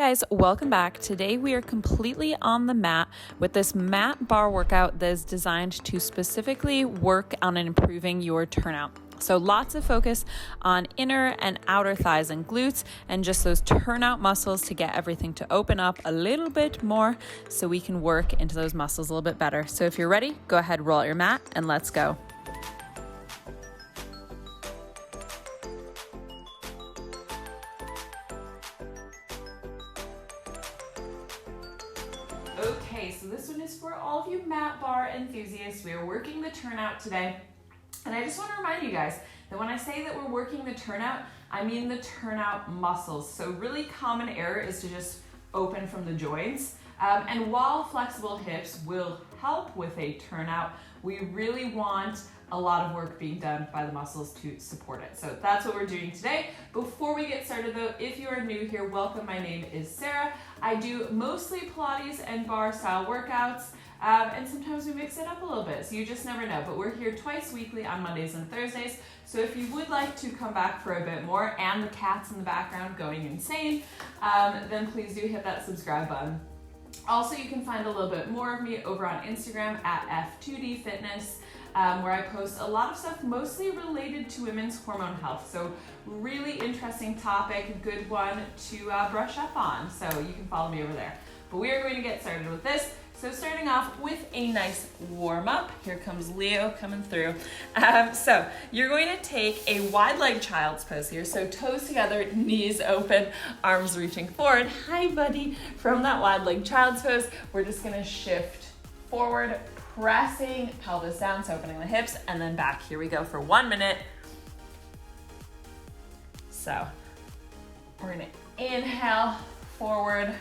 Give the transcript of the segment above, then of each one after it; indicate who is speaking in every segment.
Speaker 1: guys, welcome back. Today we are completely on the mat with this mat bar workout that is designed to specifically work on improving your turnout. So lots of focus on inner and outer thighs and glutes and just those turnout muscles to get everything to open up a little bit more so we can work into those muscles a little bit better. So if you're ready, go ahead, roll out your mat and let's go. Okay, so this one is for all of you mat bar enthusiasts. We are working the turnout today. And I just want to remind you guys that when I say that we're working the turnout, I mean the turnout muscles. So really common error is to just open from the joints. And while flexible hips will help with a turnout, we really want a lot of work being done by the muscles to support it. So that's what we're doing today. Before we get started though, if you are new here, welcome. My name is Sarah. I do mostly Pilates and bar style workouts. And sometimes we mix it up a little bit, so you just never know. But we're here twice weekly on Mondays and Thursdays. So if you would like to come back for a bit more and the cats in the background going insane, then please do hit that subscribe button. Also, you can find a little bit more of me over on Instagram at F2D Fitness, where I post a lot of stuff mostly related to women's hormone health. So really interesting topic, good one to brush up on. So you can follow me over there. But we are going to get started with this. So starting off with a nice warm up. Here comes Leo coming through. So you're going to take a wide leg child's pose here. So toes together, knees open, arms reaching forward. Hi buddy. From that wide leg child's pose, we're just gonna shift forward, pressing pelvis down, so opening the hips, and then back. Here we go for 1 minute. So we're gonna inhale forward.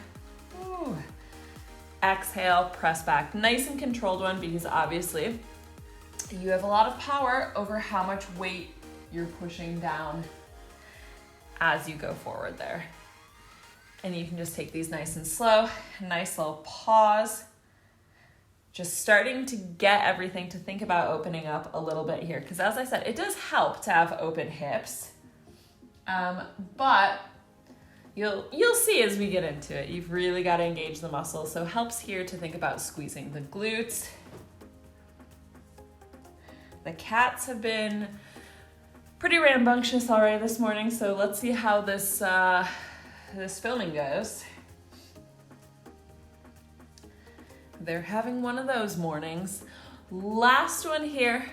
Speaker 1: Ooh. Exhale, press back. Nice and controlled one, because obviously you have a lot of power over how much weight you're pushing down as you go forward there. And you can just take these nice and slow. Nice little pause. Just starting to get everything to think about opening up a little bit here. Because as I said, it does help to have open hips. But You'll see as we get into it, you've really got to engage the muscles. So it helps here to think about squeezing the glutes. The cats have been pretty rambunctious already this morning, so let's see how this filming goes. They're having one of those mornings. Last one here.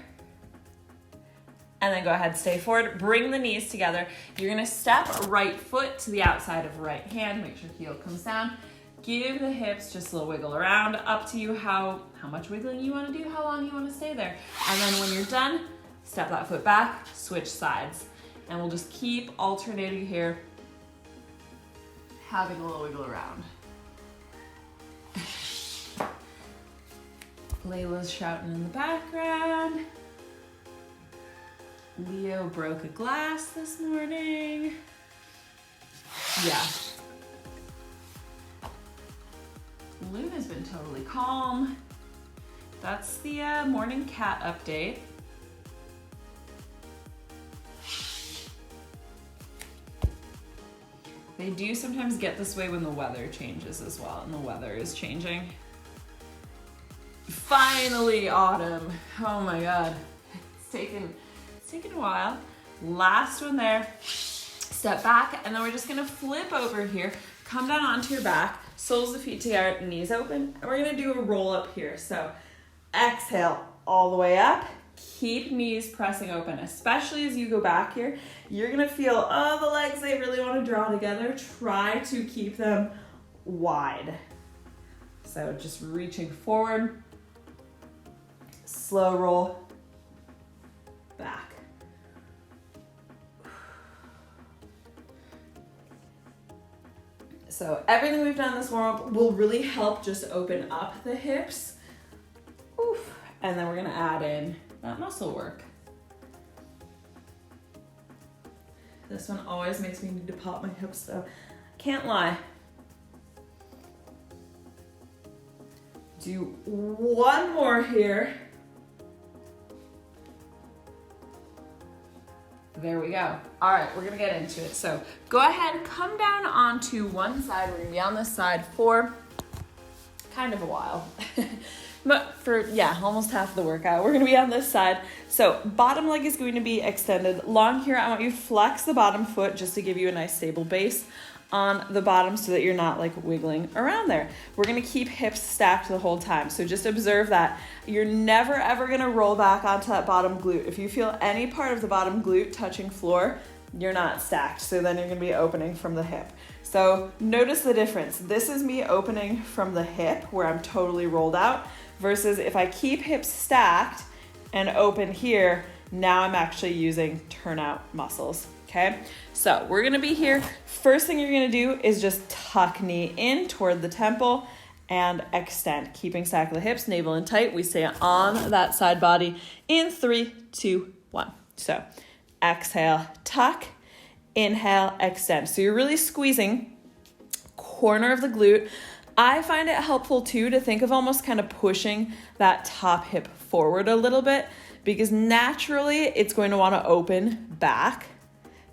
Speaker 1: And then go ahead, stay forward, bring the knees together. You're gonna step right foot to the outside of right hand, make sure heel comes down. Give the hips just a little wiggle around, up to you how much wiggling you wanna do, how long you wanna stay there. And then when you're done, step that foot back, switch sides. And we'll just keep alternating here, having a little wiggle around. Layla's shouting in the background. Leo broke a glass this morning. Yeah. Luna's been totally calm. That's the morning cat update. They do sometimes get this way when the weather changes as well, and the weather is changing. Finally autumn. Oh my God. It's taken a while. Last one there. Step back, and then we're just gonna flip over here, come down onto your back, soles of feet together, knees open, and we're gonna do a roll up here. So exhale all the way up, keep knees pressing open, especially as you go back here. You're gonna feel, oh, the legs, they really wanna draw together. Try to keep them wide. So just reaching forward, slow roll back. So everything we've done this warm-up will really help just open up the hips. Oof. And then we're gonna add in that muscle work. This one always makes me need to pop my hips though. Can't lie. Do one more here. There we go. All right, we're gonna get into it. So go ahead, come down onto one side. We're gonna be on this side for kind of a while. But for, almost half the workout, we're gonna be on this side. So bottom leg is going to be extended. Long here, I want you to flex the bottom foot just to give you a nice stable base on the bottom so that you're not like wiggling around there. We're gonna keep hips stacked the whole time. So just observe that. You're never ever gonna roll back onto that bottom glute. If you feel any part of the bottom glute touching floor, you're not stacked. So then you're gonna be opening from the hip. So notice the difference. This is me opening from the hip where I'm totally rolled out versus if I keep hips stacked and open here, now I'm actually using turnout muscles. Okay, so we're gonna be here. First thing you're gonna do is just tuck knee in toward the temple and extend, keeping stack of the hips, navel in tight. We stay on that side body in 3, 2, 1. So exhale, tuck, inhale, extend. So you're really squeezing corner of the glute. I find it helpful too to think of almost kind of pushing that top hip forward a little bit because naturally it's going to want to open back.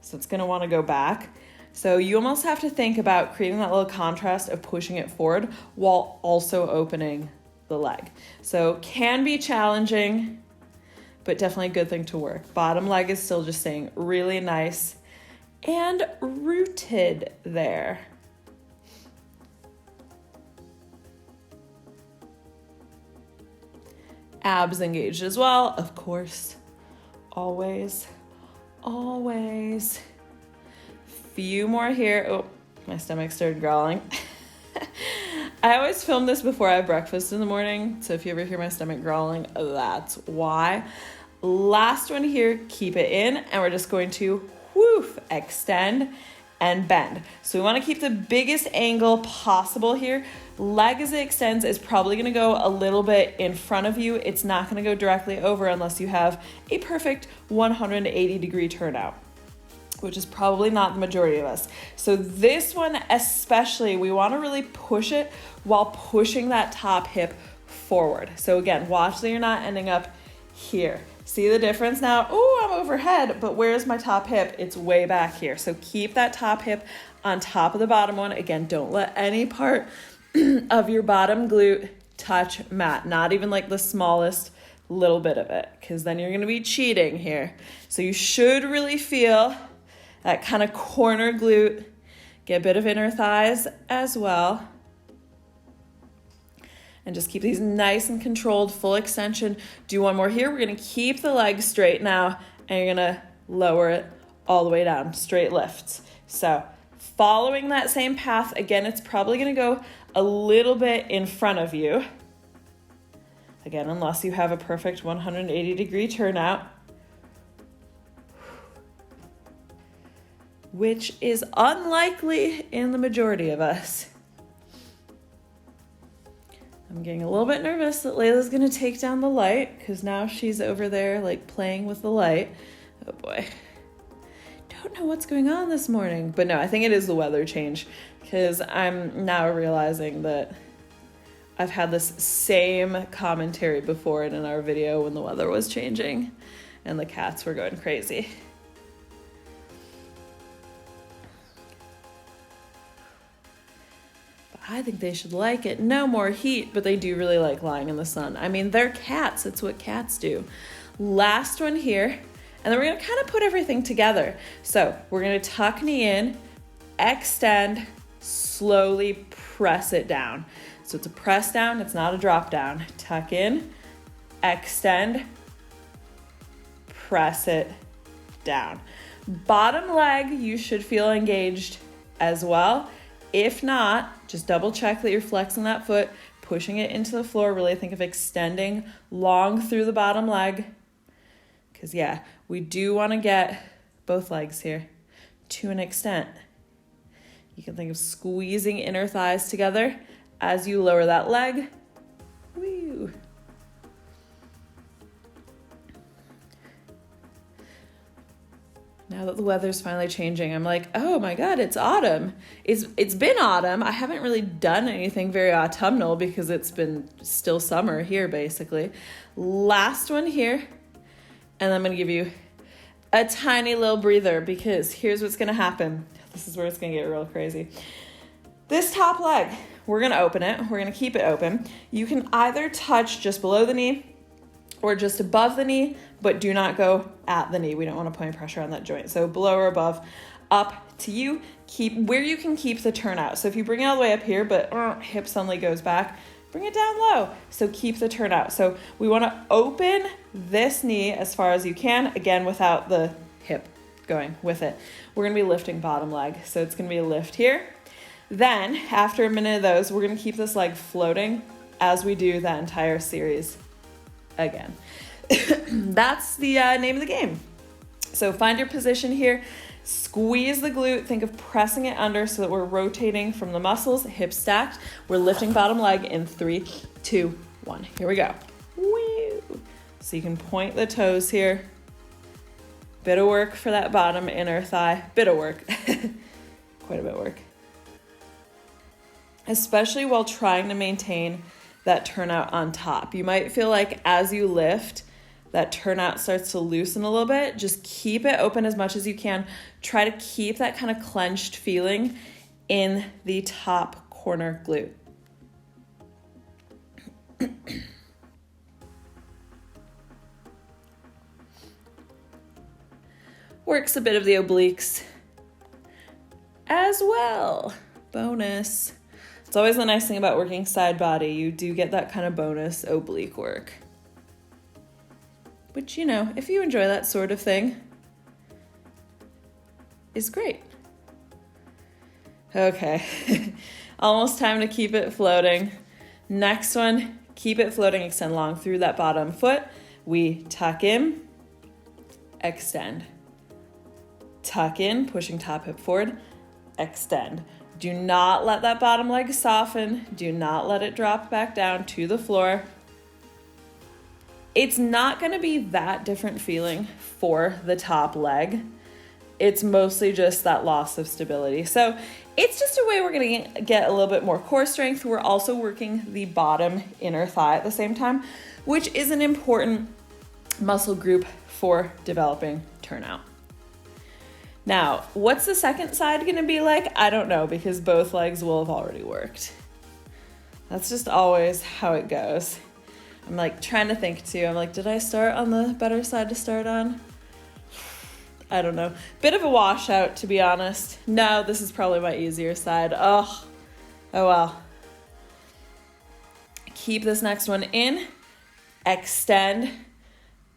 Speaker 1: So it's going to want to go back. So you almost have to think about creating that little contrast of pushing it forward while also opening the leg. So can be challenging, but definitely a good thing to work. Bottom leg is still just staying really nice and rooted there. Abs engaged as well, of course, always. Always. Few more here. Oh, my stomach started growling. I always film this before I have breakfast in the morning. So if you ever hear my stomach growling, that's why. Last one here, keep it in. And we're just going to extend and bend. So we want to keep the biggest angle possible here. Leg as it extends is probably going to go a little bit in front of you. It's not going to go directly over unless you have a perfect 180-degree turnout, which is probably not the majority of us. So this one especially, we want to really push it while pushing that top hip forward. So again, watch that you're not ending up here. See the difference now? Oh, I'm overhead, but where's my top hip? It's way back here. So keep that top hip on top of the bottom one. Again, don't let any part of your bottom glute touch mat, not even like the smallest little bit of it, because then you're going to be cheating here. So you should really feel that kind of corner glute, get a bit of inner thighs as well. And just keep these nice and controlled, full extension. Do one more here. We're going to keep the leg straight now, and you're going to lower it all the way down, straight lifts. So following that same path, again, it's probably going to go a little bit in front of you. Again, unless you have a perfect 180-degree turnout, which is unlikely in the majority of us. I'm getting a little bit nervous that Layla's going to take down the light because now she's over there like playing with the light. Oh boy. Don't know what's going on this morning. But no, I think it is the weather change because I'm now realizing that I've had this same commentary before in our video when the weather was changing and the cats were going crazy. I think they should like it. No more heat, but they do really like lying in the sun. I mean, they're cats. It's what cats do. Last one here. And then we're going to kind of put everything together. So we're going to tuck knee in, extend, slowly press it down. So it's a press down. It's not a drop down. Tuck in, extend, press it down. Bottom leg, you should feel engaged as well. If not, just double check that you're flexing that foot, pushing it into the floor. Really think of extending long through the bottom leg. Because yeah, we do want to get both legs here to an extent. You can think of squeezing inner thighs together as you lower that leg. Woo. Now that the weather's finally changing, I'm like, oh my God, it's autumn. It's been autumn. I haven't really done anything very autumnal because it's been still summer here, basically. Last one here. And I'm going to give you a tiny little breather, because here's what's gonna happen. This is where it's gonna get real crazy. This top leg, we're gonna open it. We're gonna keep it open. You can either touch just below the knee or just above the knee, but do not go at the knee. We don't wanna put any pressure on that joint. So below or above, up to you. Keep where you can keep the turnout. So if you bring it all the way up here, but hip suddenly goes back, bring it down low. So keep the turnout. So we wanna open this knee as far as you can, again, without the hip going with it. We're gonna be lifting bottom leg. So it's gonna be a lift here. Then after a minute of those, we're gonna keep this leg floating as we do that entire series again. That's the name of the game. So find your position here. Squeeze the glute, think of pressing it under so that we're rotating from the muscles, hips stacked. We're lifting bottom leg in 3, 2, 1. Here we go. Woo. So you can point the toes here. Bit of work for that bottom inner thigh. Bit of work. Quite a bit of work. Especially while trying to maintain that turnout on top. You might feel like as you lift, that turnout starts to loosen a little bit. Just keep it open as much as you can. Try to keep that kind of clenched feeling in the top corner glute. Works a bit of the obliques as well. Bonus. It's always the nice thing about working side body. You do get that kind of bonus oblique work. Which, you know, if you enjoy that sort of thing, is great. Okay, almost time to keep it floating. Next one, keep it floating, extend long through that bottom foot. We tuck in, extend. Tuck in, pushing top hip forward, extend. Do not let that bottom leg soften. Do not let it drop back down to the floor. It's not going to be that different feeling for the top leg. It's mostly just that loss of stability. So it's just a way we're going to get a little bit more core strength. We're also working the bottom inner thigh at the same time, which is an important muscle group for developing turnout. Now, what's the second side going to be like? I don't know, because both legs will have already worked. That's just always how it goes. I'm like trying to think too. I'm like, did I start on the better side to start on? I don't know. Bit of a washout, to be honest. No, this is probably my easier side. Oh well. Keep this next one in. Extend,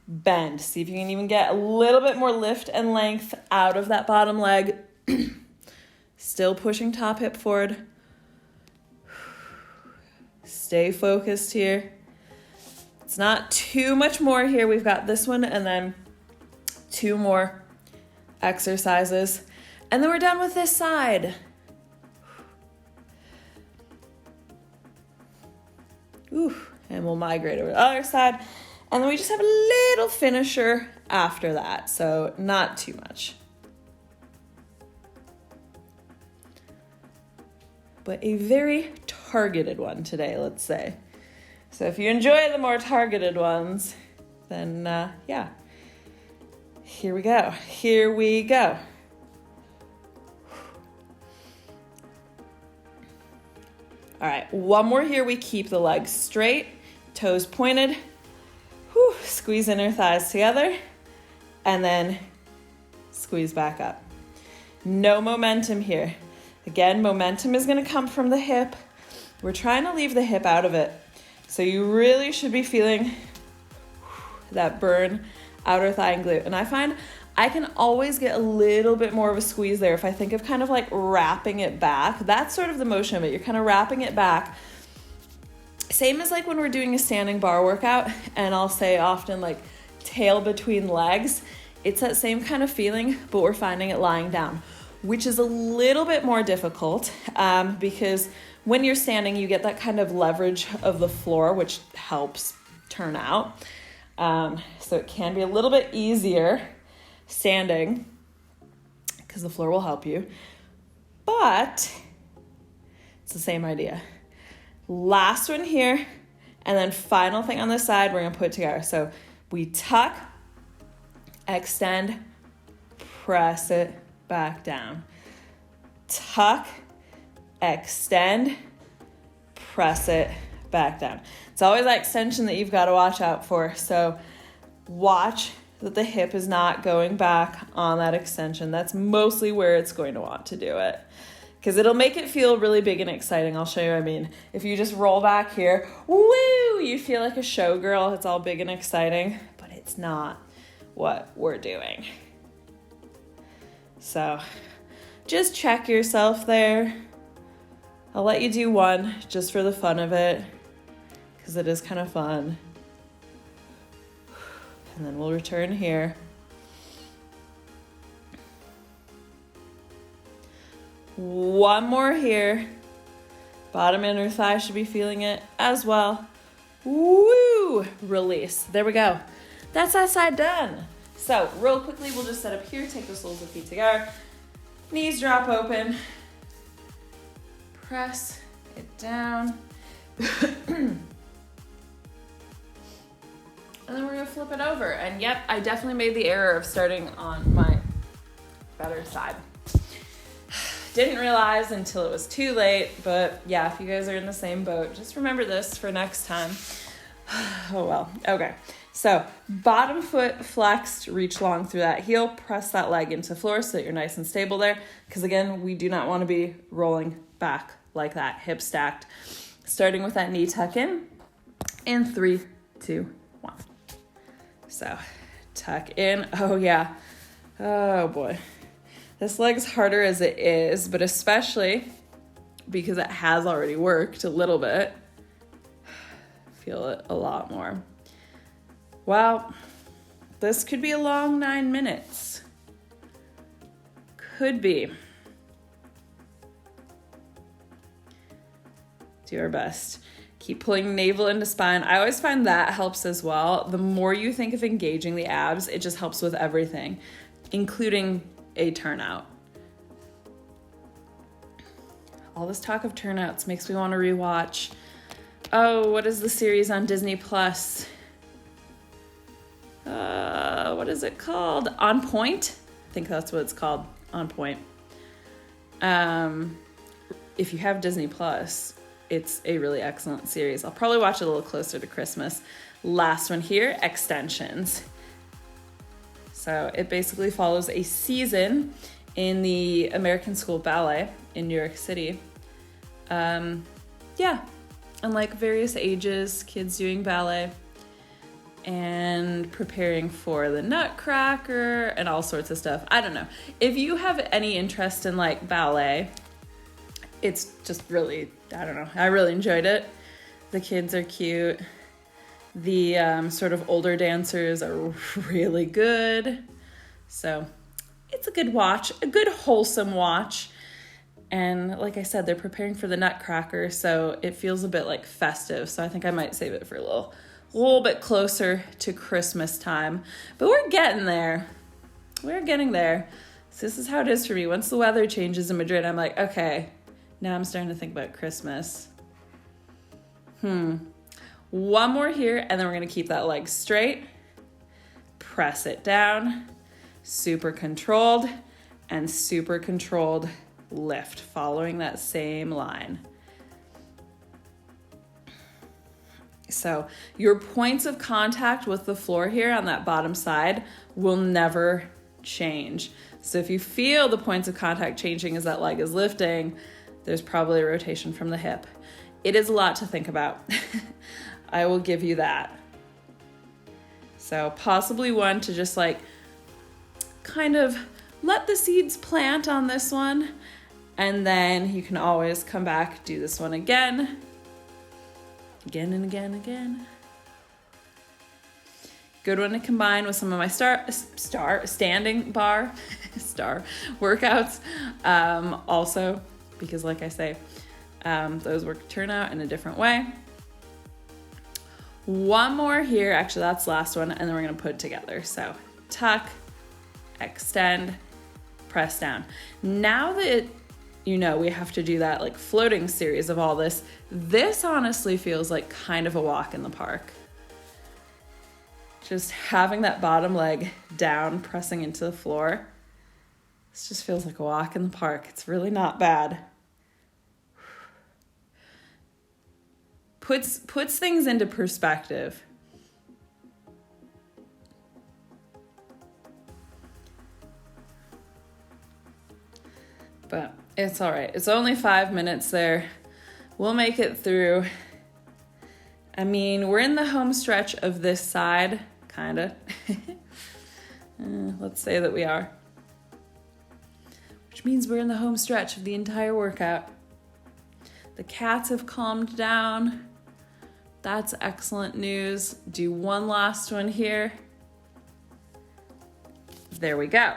Speaker 1: bend. See if you can even get a little bit more lift and length out of that bottom leg. Still pushing top hip forward. Stay focused here. It's not too much more here. We've got this one and then 2 more exercises. And then we're done with this side. Ooh, and we'll migrate over to the other side. And then we just have a little finisher after that. So not too much. But a very targeted one today, let's say. So if you enjoy the more targeted ones, then yeah. Here we go. Here we go. All right, one more here. We keep the legs straight, toes pointed. Whew, squeeze inner thighs together, and then squeeze back up. No momentum here. Again, momentum is gonna come from the hip. We're trying to leave the hip out of it. So you really should be feeling that burn outer thigh and glute. And I find I can always get a little bit more of a squeeze there if I think of kind of like wrapping it back. That's sort of the motion of it. You're kind of wrapping it back. Same as like when we're doing a standing bar workout, and I'll say often like tail between legs. It's that same kind of feeling, but we're finding it lying down, which is a little bit more difficult because when you're standing, you get that kind of leverage of the floor, which helps turn out. So it can be a little bit easier standing because the floor will help you, but it's the same idea. Last one here, and then final thing on this side, we're gonna put together. So we tuck, extend, press it back down. Tuck, extend, press it back down. It's always that extension that you've got to watch out for. So watch that the hip is not going back on that extension. That's mostly where it's going to want to do it, because it'll make it feel really big and exciting. I'll show you what I mean. If you just roll back here, woo, you feel like a showgirl. It's all big and exciting, but it's not what we're doing. So just check yourself there. I'll let you do one just for the fun of it, because it is kind of fun. And then we'll return here. One more here. Bottom inner thigh should be feeling it as well. Woo! Release. There we go. That's that side done. So real quickly, we'll just set up here, take the soles of feet together. Knees drop open. Press it down. And then we're gonna flip it over. And yep, I definitely made the error of starting on my better side. Didn't realize until it was too late, but yeah, if you guys are in the same boat, just remember this for next time. Oh well, okay. So bottom foot flexed, reach long through that heel, press that leg into the floor so that you're nice and stable there. Because again, we do not want to be rolling back like that, hip stacked. Starting with that knee tuck in 3, 2, 1. So tuck in. Oh yeah. Oh boy. This leg's harder as it is, but especially because it has already worked a little bit. Feel it a lot more. Wow. This could be a long 9 minutes. Could be. Do our best. Keep pulling navel into spine. I always find that helps as well. The more you think of engaging the abs, it just helps with everything, including a turnout. All this talk of turnouts makes me want to rewatch. Oh, what is the series on Disney Plus? What is it called? On Point? I think that's what it's called. On Point. If you have Disney Plus, it's a really excellent series. I'll probably watch it a little closer to Christmas. Last one here, extensions. So it basically follows a season in the American School of Ballet in New York City. Yeah, and like various ages, kids doing ballet and preparing for the Nutcracker and all sorts of stuff. I don't know. If you have any interest in like ballet, it's just really, I don't know. I really enjoyed it. The kids are cute. The sort of older dancers are really good. So it's a good watch, a good wholesome watch. And like I said, they're preparing for the Nutcracker, so it feels a bit like festive. So I think I might save it for a little bit closer to Christmas time. But we're getting there. We're getting there. So this is how it is for me. Once the weather changes in Madrid, I'm like, okay, now I'm starting to think about Christmas. One more here, and then we're going to keep that leg straight. Press it down. Super controlled and super controlled lift, following that same line. So your points of contact with the floor here on that bottom side will never change. So if you feel the points of contact changing as that leg is lifting, there's probably a rotation from the hip. It is a lot to think about. I will give you that. So possibly one to just like kind of let the seeds plant on this one, and then you can always come back, do this one again and again. Good one to combine with some of my standing bar workouts. Also, because like I say, those work turnout in a different way. One more here, actually that's the last one, and then we're gonna put it together. So tuck, extend, press down. Now that you know we have to do that like floating series of all this, this honestly feels like kind of a walk in the park. Just having that bottom leg down, pressing into the floor. This just feels like a walk in the park. It's really not bad. Puts things into perspective. But it's all right. It's only 5 minutes there. We'll make it through. I mean, we're in the home stretch of this side, kind of. Let's say that we are. Which means we're in the home stretch of the entire workout. The cats have calmed down. That's excellent news. Do one last one here. There we go.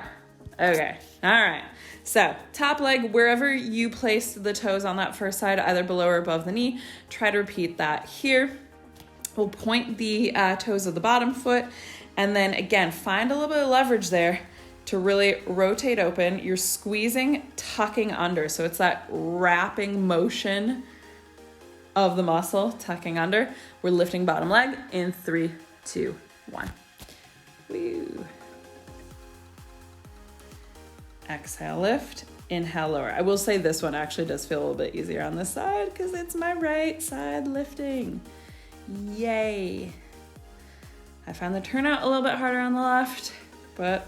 Speaker 1: Okay, all right. So top leg, wherever you place the toes on that first side, either below or above the knee, try to repeat that here. We'll point the toes of the bottom foot, and then again, find a little bit of leverage there to really rotate open. You're squeezing, tucking under. So it's that wrapping motion of the muscle, tucking under. We're lifting bottom leg in 3, 2, 1. Woo. Exhale, lift, inhale, lower. I will say this one actually does feel a little bit easier on this side because it's my right side lifting. Yay. I found the turnout a little bit harder on the left, but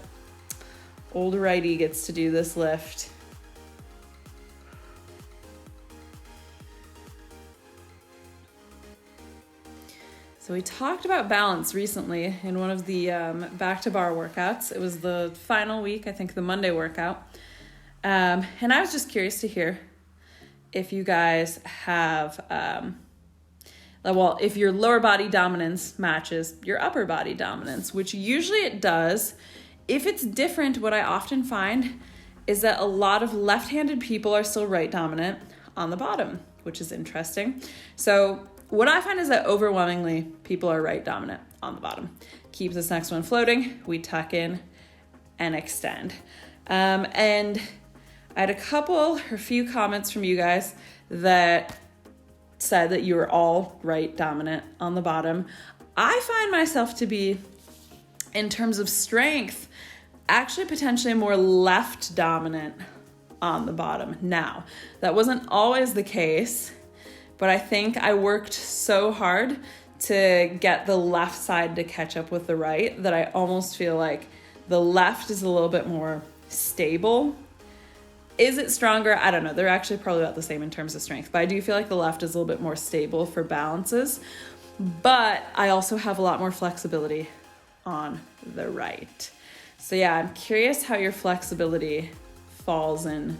Speaker 1: old righty gets to do this lift. So we talked about balance recently in one of the back to bar workouts. It was the final week, I think the Monday workout. And I was just curious to hear if you guys have, if your lower body dominance matches your upper body dominance, which usually it does. If it's different, what I often find is that a lot of left-handed people are still right dominant on the bottom, which is interesting. So what I find is that overwhelmingly people are right dominant on the bottom. Keep this next one floating. We tuck in and extend. And I had a few comments from you guys that said that you were all right dominant on the bottom. I find myself to be, in terms of strength, actually potentially more left dominant on the bottom. Now, that wasn't always the case, but I think I worked so hard to get the left side to catch up with the right that I almost feel like the left is a little bit more stable. Is it stronger? I don't know. They're actually probably about the same in terms of strength, but I do feel like the left is a little bit more stable for balances, but I also have a lot more flexibility on the right. So yeah, I'm curious how your flexibility falls in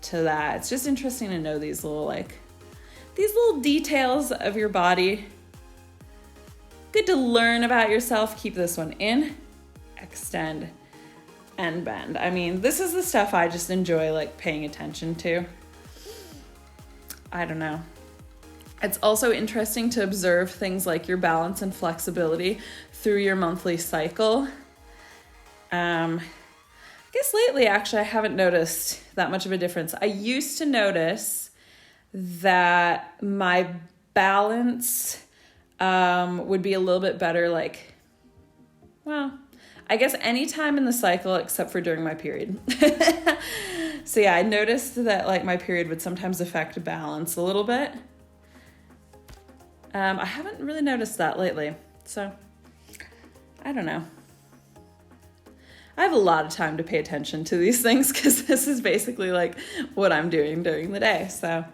Speaker 1: to that. It's just interesting to know these little details of your body. Good to learn about yourself. Keep this one in, extend, and bend. I mean, this is the stuff I just enjoy paying attention to. I don't know. It's also interesting to observe things like your balance and flexibility through your monthly cycle. I guess lately, actually, I haven't noticed that much of a difference. I used to notice that my balance would be a little bit better, I guess any time in the cycle except for during my period. So yeah, I noticed that my period would sometimes affect balance a little bit. I haven't really noticed that lately, so I don't know. I have a lot of time to pay attention to these things because this is basically what I'm doing during the day, so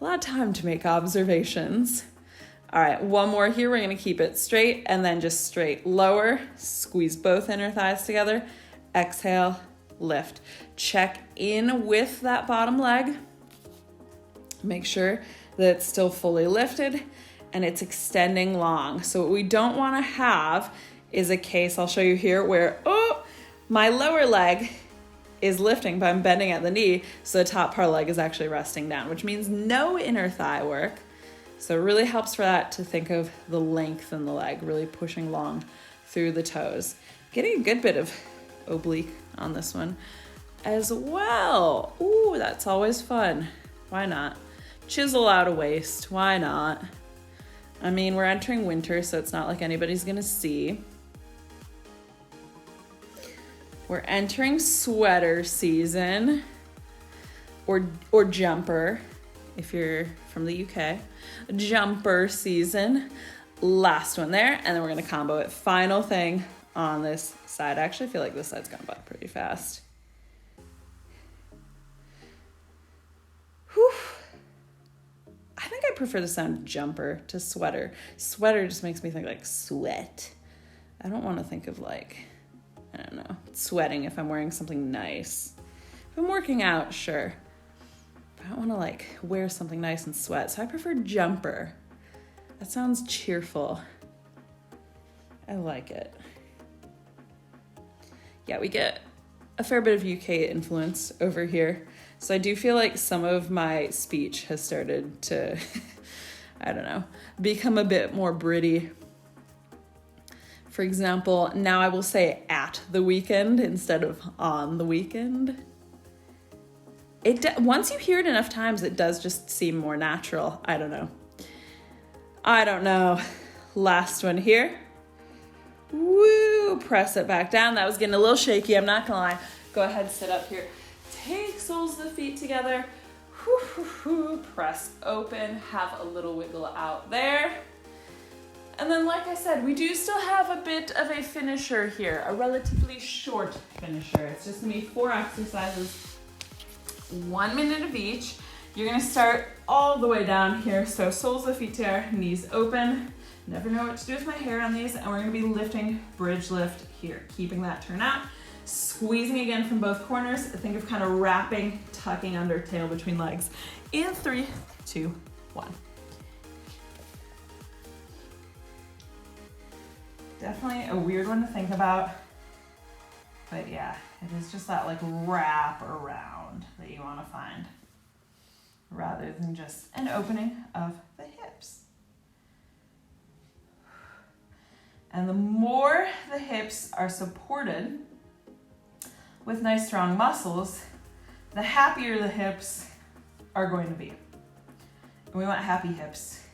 Speaker 1: a lot of time to make observations. All right, one more here. We're going to keep it straight and then just straight lower. Squeeze both inner thighs together. Exhale, lift. Check in with that bottom leg. Make sure that it's still fully lifted and it's extending long. So what we don't want to have is a case, I'll show you here, where, my lower leg is lifting, but I'm bending at the knee, so the top part of the leg is actually resting down, which means no inner thigh work. So it really helps for that to think of the length in the leg, really pushing long through the toes. Getting a good bit of oblique on this one as well. Ooh, that's always fun. Why not? Chisel out a waist. Why not? I mean, we're entering winter, so it's not like anybody's gonna see. We're entering sweater season, or jumper, if you're from the UK. Jumper season. Last one there, and then we're gonna combo it. Final thing on this side. I actually feel like this side's gone by pretty fast. Whew. I think I prefer the sound jumper to sweater. Sweater just makes me think like sweat. I don't want to think of like, I don't know, sweating if I'm wearing something nice. If I'm working out, sure. But I don't want to like wear something nice and sweat. So I prefer jumper. That sounds cheerful. I like it. Yeah, we get a fair bit of UK influence over here. So I do feel like some of my speech has started to, I don't know, become a bit more Britty. For example, now I will say at the weekend instead of on the weekend. Once you hear it enough times, it does just seem more natural. I don't know. Last one here. Woo, press it back down. That was getting a little shaky, I'm not gonna lie. Go ahead, sit up here. Take soles of the feet together. Press open, have a little wiggle out there. And then, like I said, we do still have a bit of a finisher here, a relatively short finisher. It's just gonna be 4 exercises, 1 minute of each. You're gonna start all the way down here. So soles of the feet together, knees open. Never know what to do with my hair on these. And we're gonna be lifting bridge lift here, keeping that turnout. Squeezing again from both corners. Think of kind of wrapping, tucking under, tail between legs. In 3, 2, 1. Definitely a weird one to think about. But yeah, it is just that like wrap around that you want to find, rather than just an opening of the hips. And the more the hips are supported with nice strong muscles, the happier the hips are going to be. And we want happy hips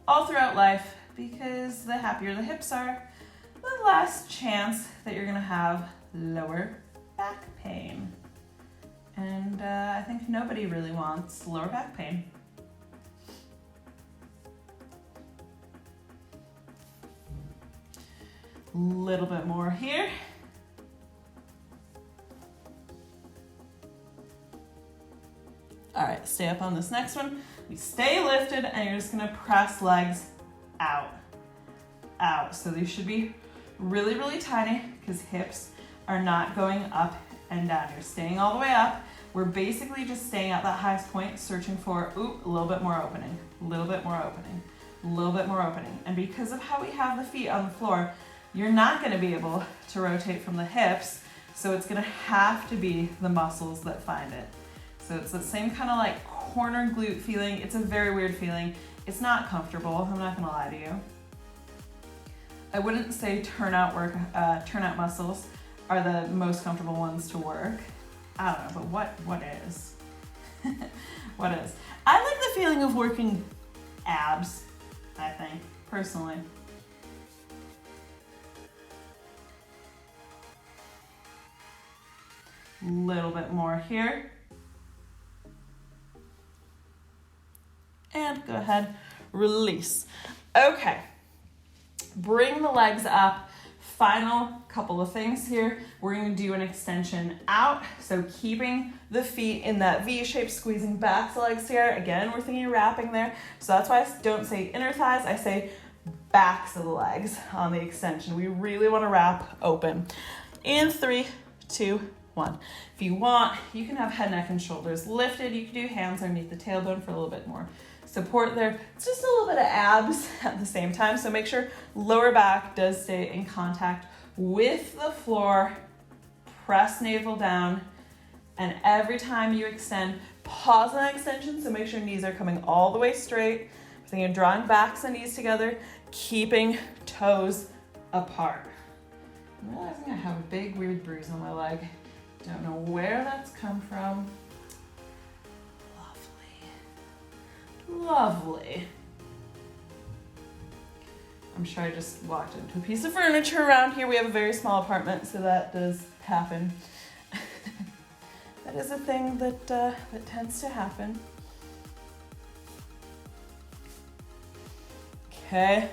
Speaker 1: all throughout life, because the happier the hips are, the less chance that you're gonna have lower back pain. And I think nobody really wants lower back pain. Little bit more here. All right, stay up on this next one. We stay lifted and you're just gonna press legs out. So these should be really, really tiny because hips are not going up and down. You're staying all the way up. We're basically just staying at that highest point, searching for, a little bit more opening, a little bit more opening, a little bit more opening. And because of how we have the feet on the floor, you're not gonna be able to rotate from the hips, so it's gonna have to be the muscles that find it. So it's the same kind of like corner glute feeling. It's a very weird feeling. It's not comfortable, I'm not gonna lie to you. I wouldn't say turnout muscles are the most comfortable ones to work. I don't know, but what is? What is? I like the feeling of working abs, I think, personally. Little bit more here. And go ahead, release. Okay, bring the legs up. Final couple of things here. We're gonna do an extension out. So keeping the feet in that V shape, squeezing back the legs together. Again, we're thinking wrapping there. So that's why I don't say inner thighs, I say backs of the legs on the extension. We really wanna wrap open. In 3, 2, 1. If you want, you can have head, neck, and shoulders lifted. You can do hands underneath the tailbone for a little bit more support there. It's just a little bit of abs at the same time. So make sure lower back does stay in contact with the floor. Press navel down. And every time you extend, pause on that extension. So make sure knees are coming all the way straight. So you're drawing backs and knees together, keeping toes apart. I'm realizing I have a big weird bruise on my leg. Don't know where that's come from. Lovely. I'm sure I just walked into a piece of furniture around here. We have a very small apartment, so that does happen. That is a thing that tends to happen. Okay,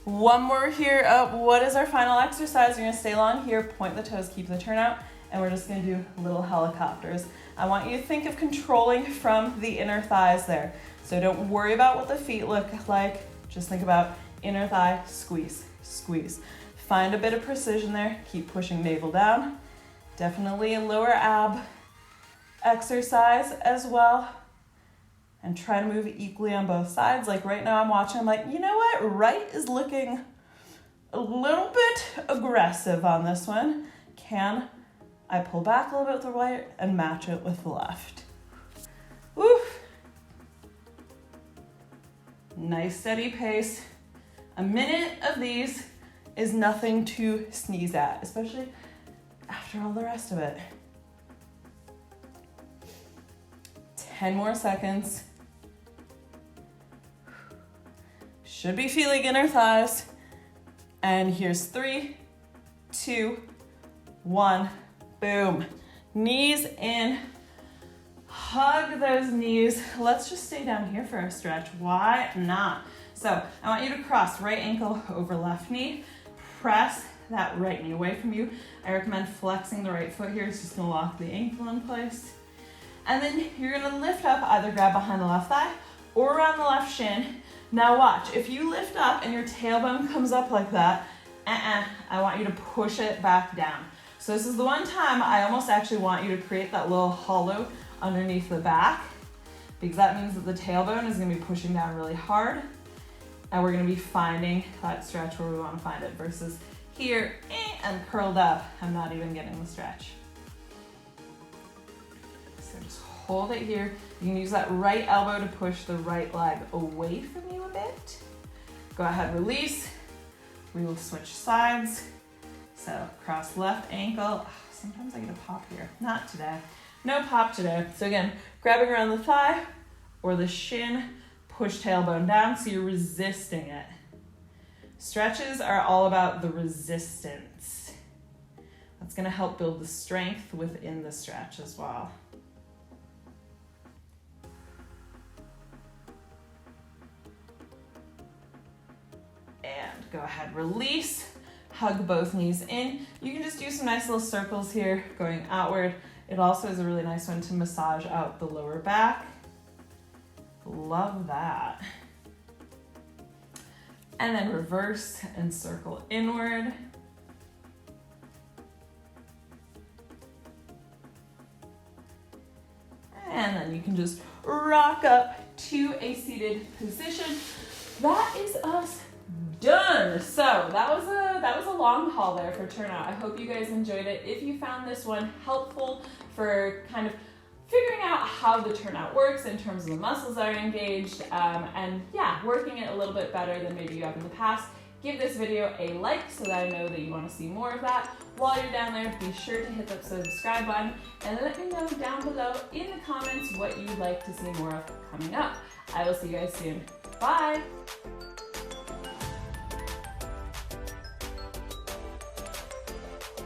Speaker 1: one more here. What is our final exercise? You're gonna stay long here, point the toes, keep the turnout, and we're just gonna do little helicopters. I want you to think of controlling from the inner thighs there. So don't worry about what the feet look like. Just think about inner thigh, squeeze, squeeze. Find a bit of precision there. Keep pushing navel down. Definitely a lower ab exercise as well. And try to move equally on both sides. Like right now I'm watching, I'm like, you know what? Right is looking a little bit aggressive on this one. Can I pull back a little bit with the right and match it with the left? Woo! Nice steady pace. A minute of these is nothing to sneeze at, especially after all the rest of it. 10 more seconds. Should be feeling inner thighs. And here's 3, 2, 1. Boom. Knees in. Hug those knees. Let's just stay down here for a stretch. Why not? So I want you to cross right ankle over left knee. Press that right knee away from you. I recommend flexing the right foot here. It's just gonna lock the ankle in place. And then you're gonna lift up, either grab behind the left thigh or around the left shin. Now watch, if you lift up and your tailbone comes up like that, I want you to push it back down. So this is the one time I almost actually want you to create that little hollow underneath the back, because that means that the tailbone is gonna be pushing down really hard, and we're gonna be finding that stretch where we wanna find it, versus here, and curled up, I'm not even getting the stretch. So just hold it here. You can use that right elbow to push the right leg away from you a bit. Go ahead, release. We will switch sides. So cross left ankle. Sometimes I get a pop here. Not today. No pop today. So again, grabbing around the thigh or the shin, push tailbone down so you're resisting it. Stretches are all about the resistance. That's gonna help build the strength within the stretch as well. And go ahead, release. Hug both knees in. You can just do some nice little circles here going outward. It also is a really nice one to massage out the lower back. Love that. And then reverse and circle inward. And then you can just rock up to a seated position. That is us done. So that was a long haul there for Turnout. I hope you guys enjoyed it. If you found this one helpful for kind of figuring out how the turnout works in terms of the muscles that are engaged, and yeah, working it a little bit better than maybe you have in the past, give this video a like so that I know that you want to see more of that. While you're down there, be sure to hit that subscribe button and let me know down below in the comments what you'd like to see more of coming up. I will see you guys soon. Bye!